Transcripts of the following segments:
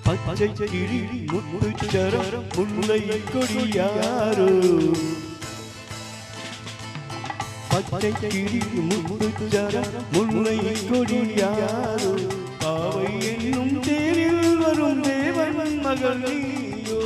பச்சை கிளி முத்துச்சரம் முல்லை கொடியாரோ பச்சை கிளி முத்துச்சரம் முல்லை கொடியாரோ பாவை என்னும் தேரில் வரும் தேவன் மகள் நீயோ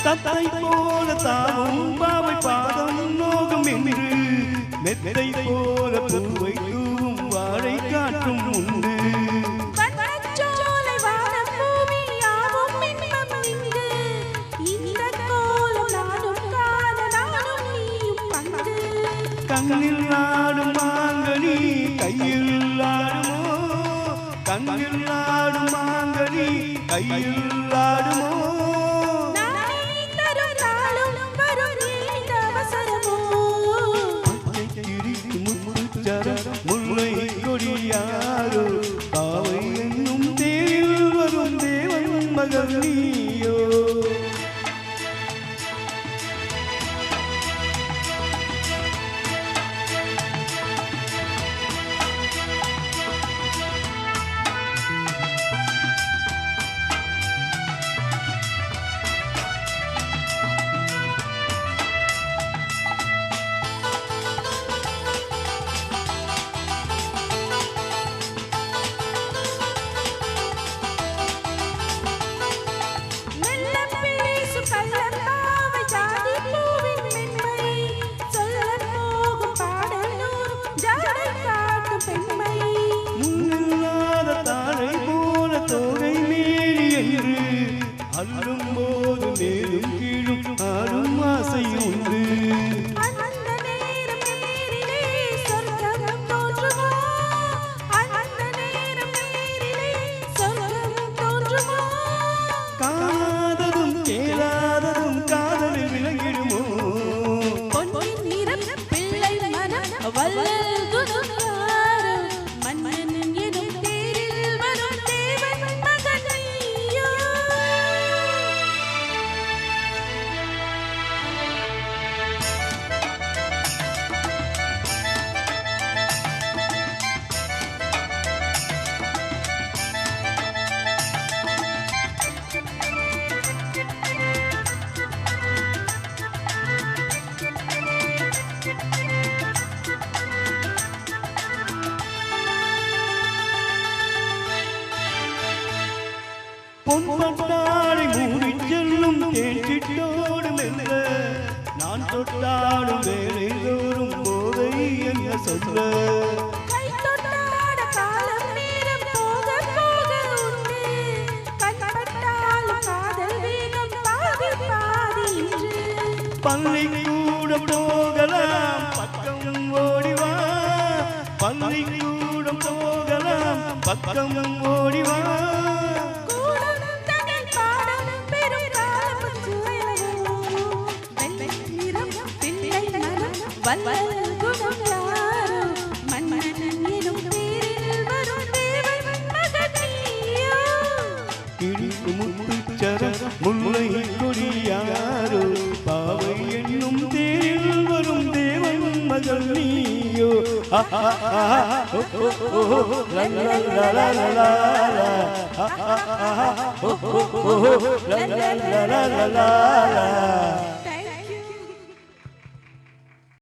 தத்தை போல தாவும் பாவை பாதம் நோகும் என்று மெத்தை போல பூவை தூவும் வாழை காட்டும் உண்டு கண்ணில் ஆடும் மாங்கனி கையில் ஆடுமோ கண்ணில் ஆடும் மாங்கனி கையில் ஆடுமோ முல்லை கொடியாரோ பாவை என்னும் தேரில் வரும் தேவன் மகள் நீயோ அல்லும் போது மேலும் கீழும் ஆடும் ஆசை உண்டு காணாததும் கேளாததும் காதலில் விளங்கிடுமோ பொன்பட்டாடை மூடிச் செல்லும் தேன்சிட்டோடு மெல்ல நான் தொட்டாடும் வேலை தோறும் போதை என்ன சொல்ல பள்ளிக்கூடம் போகலாம் பக்கம் ஓடிவா பள்ளிக்கூடம் போகலாம் பக்கம் ஓடிவா முல்லை கொடியாரோ பாவை என்னும் தேரில் வரும் தேவன் மகள் நீயோ la la la la la la